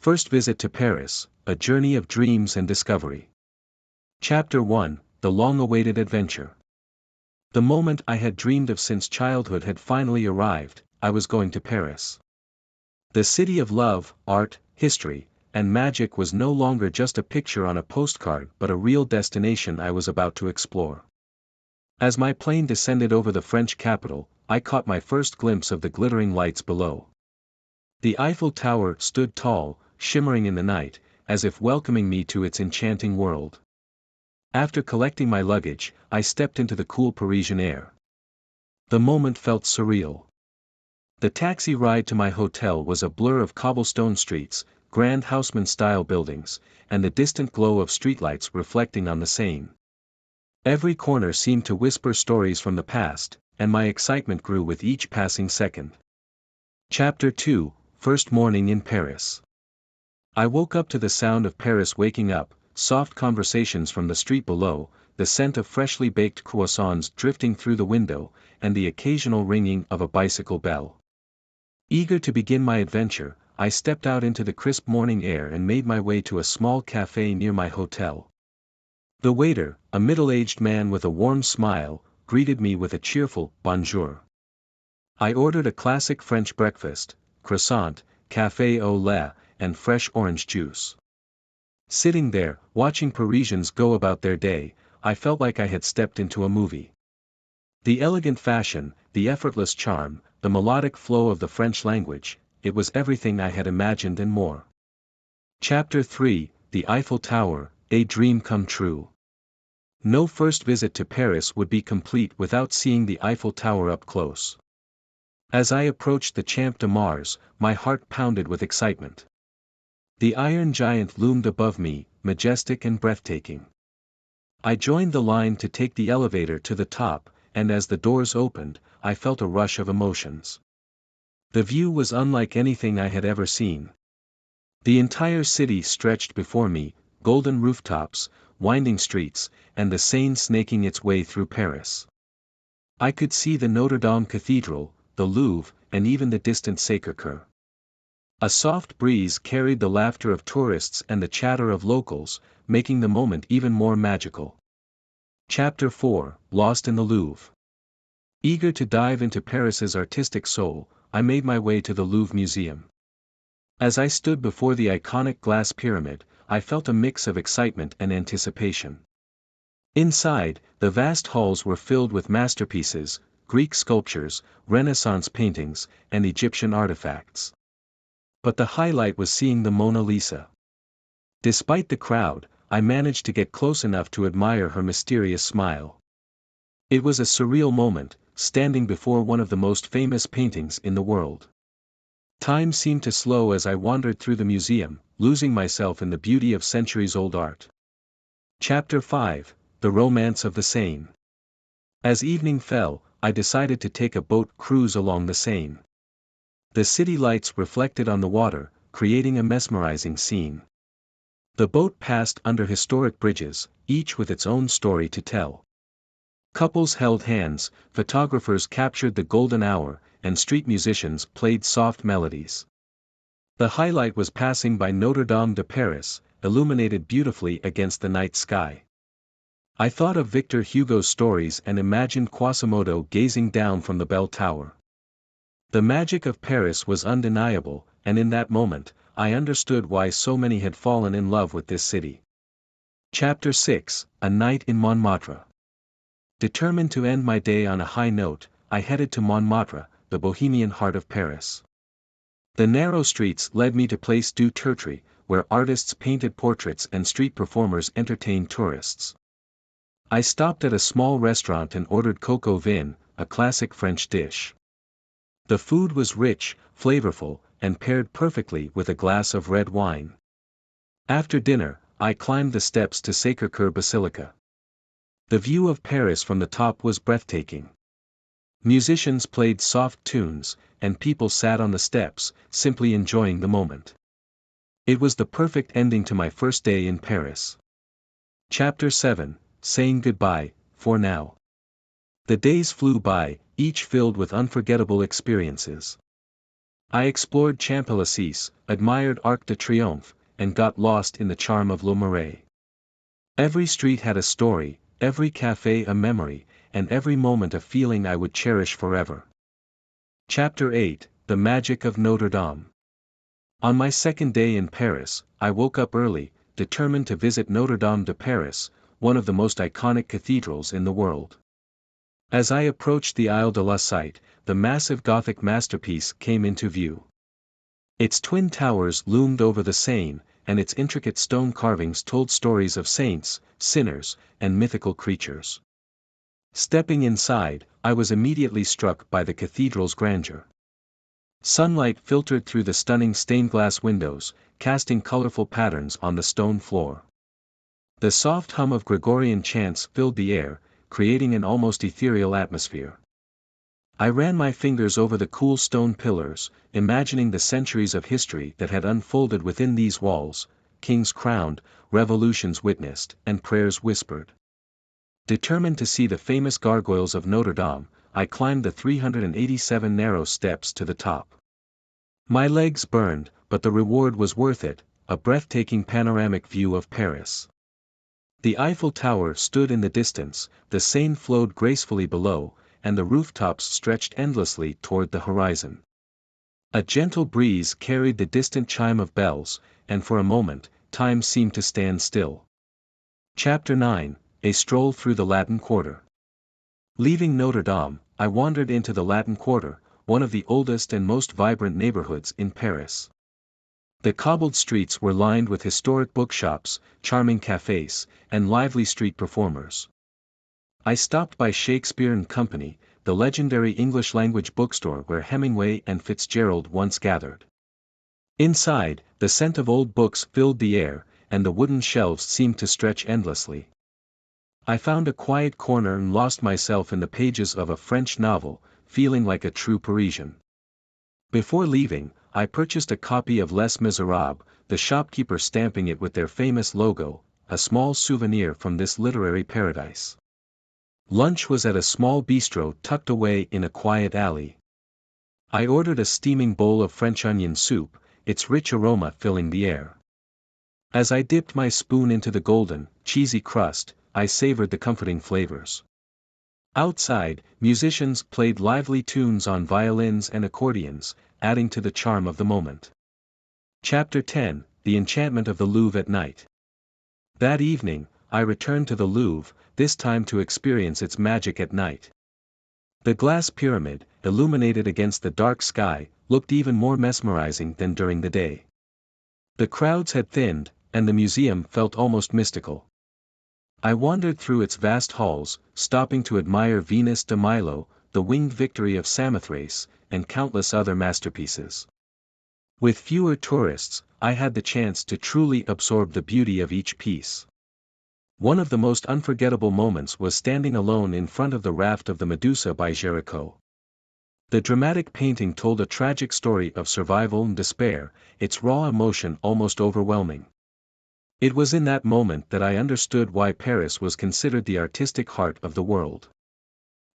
First visit to Paris, a journey of dreams and discovery. Chapter 1, The long-awaited adventure. The moment I had dreamed of since childhood had finally arrived. I was going to Paris. The city of love, art, history, and magic was no longer just a picture on a postcard but a real destination I was about to explore. As my plane descended over the French capital, I caught my first glimpse of the glittering lights below. The Eiffel Tower stood tall, shimmering in the night, as if welcoming me to its enchanting world. After collecting my luggage, I stepped into the cool Parisian air. The moment felt surreal. The taxi ride to my hotel was a blur of cobblestone streets, grand Haussmann-style buildings, and the distant glow of streetlights reflecting on the Seine. Every corner seemed to whisper stories from the past, and my excitement grew with each passing second. Chapter 2, First Morning in Paris. I woke up to the sound of Paris waking up, soft conversations from the street below, the scent of freshly baked croissants drifting through the window, and the occasional ringing of a bicycle bell. Eager to begin my adventure, I stepped out into the crisp morning air and made my way to a small café near my hotel. The waiter, a middle-aged man with a warm smile, greeted me with a cheerful bonjour. I ordered a classic French breakfast, croissant, café au lait, and fresh orange juice. Sitting there, watching Parisians go about their day, I felt like I had stepped into a movie. The elegant fashion, the effortless charm, the melodic flow of the French language, it was everything I had imagined and more. Chapter 3, The Eiffel Tower, A Dream Come True. No first visit to Paris would be complete without seeing the Eiffel Tower up close. As I approached the Champ de Mars, my heart pounded with excitement. The Iron Giant loomed above me, majestic and breathtaking. I joined the line to take the elevator to the top, and as the doors opened, I felt a rush of emotions. The view was unlike anything I had ever seen. The entire city stretched before me, golden rooftops, winding streets, and the Seine snaking its way through Paris. I could see the Notre Dame Cathedral, the Louvre, and even the distant Sacré-Cœur. A soft breeze carried the laughter of tourists and the chatter of locals, making the moment even more magical. Chapter 4, Lost in the Louvre. Eager to dive into Paris's artistic soul, I made my way to the Louvre Museum. As I stood before the iconic glass pyramid, I felt a mix of excitement and anticipation. Inside, the vast halls were filled with masterpieces, Greek sculptures, Renaissance paintings, and Egyptian artifacts. But the highlight was seeing the Mona Lisa. Despite the crowd, I managed to get close enough to admire her mysterious smile. It was a surreal moment, standing before one of the most famous paintings in the world. Time seemed to slow as I wandered through the museum, losing myself in the beauty of centuries-old art. Chapter 5, The Romance of the Seine. As evening fell, I decided to take a boat cruise along the Seine. The city lights reflected on the water, creating a mesmerizing scene. The boat passed under historic bridges, each with its own story to tell. Couples held hands, photographers captured the golden hour, and street musicians played soft melodies. The highlight was passing by Notre Dame de Paris, illuminated beautifully against the night sky. I thought of Victor Hugo's stories and imagined Quasimodo gazing down from the bell tower. The magic of Paris was undeniable, and in that moment, I understood why so many had fallen in love with this city. Chapter 6, A Night in Montmartre. Determined to end my day on a high note, I headed to Montmartre, the bohemian heart of Paris. The narrow streets led me to Place du Tertre, where artists painted portraits and street performers entertained tourists. I stopped at a small restaurant and ordered coq au vin, a classic French dish. The food was rich, flavorful, and paired perfectly with a glass of red wine. After dinner, I climbed the steps to Sacré-Cœur Basilica. The view of Paris from the top was breathtaking. Musicians played soft tunes, and people sat on the steps, simply enjoying the moment. It was the perfect ending to my first day in Paris. Chapter 7, Saying Goodbye, for now. The days flew by, each filled with unforgettable experiences. I explored Champs-Élysées, admired Arc de Triomphe, and got lost in the charm of Le Marais. Every street had a story, every café a memory, and every moment a feeling I would cherish forever. Chapter 8, The Magic of Notre Dame. On my second day in Paris, I woke up early, determined to visit Notre Dame de Paris, one of the most iconic cathedrals in the world. As I approached the Isle de la Cité, the massive Gothic masterpiece came into view. Its twin towers loomed over the Seine, and its intricate stone carvings told stories of saints, sinners, and mythical creatures. Stepping inside, I was immediately struck by the cathedral's grandeur. Sunlight filtered through the stunning stained-glass windows, casting colorful patterns on the stone floor. The soft hum of Gregorian chants filled the air, creating an almost ethereal atmosphere. I ran my fingers over the cool stone pillars, imagining the centuries of history that had unfolded within these walls, kings crowned, revolutions witnessed, and prayers whispered. Determined to see the famous gargoyles of Notre Dame, I climbed the 387 narrow steps to the top. My legs burned, but the reward was worth it, a breathtaking panoramic view of Paris. The Eiffel Tower stood in the distance, the Seine flowed gracefully below, and the rooftops stretched endlessly toward the horizon. A gentle breeze carried the distant chime of bells, and for a moment, time seemed to stand still. Chapter 9, A Stroll Through the Latin Quarter. Leaving Notre Dame, I wandered into the Latin Quarter, one of the oldest and most vibrant neighborhoods in Paris. The cobbled streets were lined with historic bookshops, charming cafés, and lively street performers. I stopped by Shakespeare and Company, the legendary English-language bookstore where Hemingway and Fitzgerald once gathered. Inside, the scent of old books filled the air, and the wooden shelves seemed to stretch endlessly. I found a quiet corner and lost myself in the pages of a French novel, feeling like a true Parisian. Before leaving, I purchased a copy of Les Miserables, the shopkeeper stamping it with their famous logo, a small souvenir from this literary paradise. Lunch was at a small bistro tucked away in a quiet alley. I ordered a steaming bowl of French onion soup, its rich aroma filling the air. As I dipped my spoon into the golden, cheesy crust, I savored the comforting flavors. Outside, musicians played lively tunes on violins and accordions, adding to the charm of the moment. Chapter 10, The Enchantment of the Louvre at Night. That evening, I returned to the Louvre, this time to experience its magic at night. The glass pyramid, illuminated against the dark sky, looked even more mesmerizing than during the day. The crowds had thinned, and the museum felt almost mystical. I wandered through its vast halls, stopping to admire Venus de Milo, the Winged Victory of Samothrace, and countless other masterpieces. With fewer tourists, I had the chance to truly absorb the beauty of each piece. One of the most unforgettable moments was standing alone in front of the raft of the Medusa by Géricault. The dramatic painting told a tragic story of survival and despair, its raw emotion almost overwhelming. It was in that moment that I understood why Paris was considered the artistic heart of the world.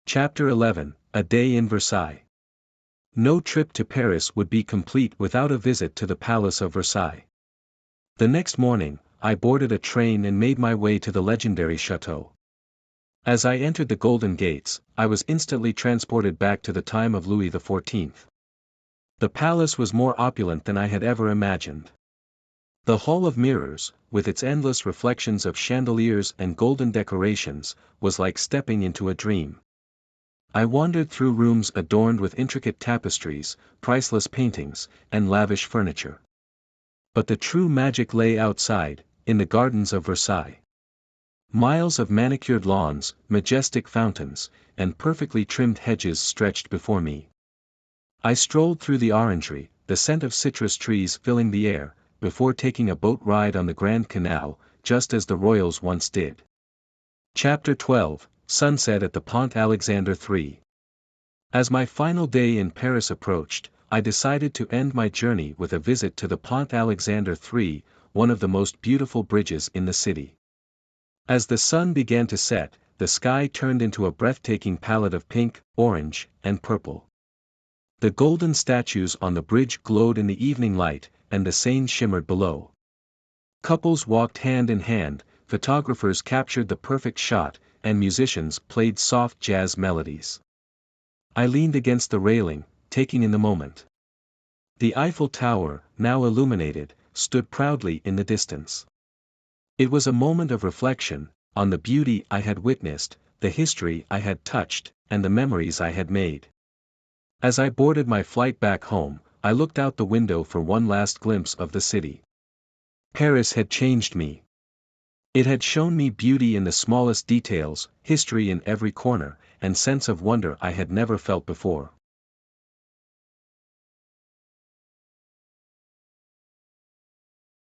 Chapter 11, A Day in Versailles. No trip to Paris would be complete without a visit to the Palace of Versailles. The next morning, I boarded a train and made my way to the legendary chateau. As I entered the Golden Gates, I was instantly transported back to the time of Louis XIV. The palace was more opulent than I had ever imagined. The Hall of Mirrors, with its endless reflections of chandeliers and golden decorations, was like stepping into a dream. I wandered through rooms adorned with intricate tapestries, priceless paintings, and lavish furniture. But the true magic lay outside, in the gardens of Versailles. Miles of manicured lawns, majestic fountains, and perfectly trimmed hedges stretched before me. I strolled through the orangery, the scent of citrus trees filling the air, before taking a boat ride on the Grand Canal, just as the royals once did. Chapter 12, Sunset at the Pont Alexander III. As my final day in Paris approached, I decided to end my journey with a visit to the Pont Alexander III, one of the most beautiful bridges in the city. As the sun began to set, the sky turned into a breathtaking palette of pink, orange, and purple. The golden statues on the bridge glowed in the evening light, and the Seine shimmered below. Couples walked hand in hand, photographers captured the perfect shot, and musicians played soft jazz melodies. I leaned against the railing, taking in the moment. The Eiffel Tower, now illuminated, stood proudly in the distance. It was a moment of reflection, on the beauty I had witnessed, the history I had touched, and the memories I had made. As I boarded my flight back home, I looked out the window for one last glimpse of the city. Paris had changed me. It had shown me beauty in the smallest details, history in every corner, and sense of wonder I had never felt before.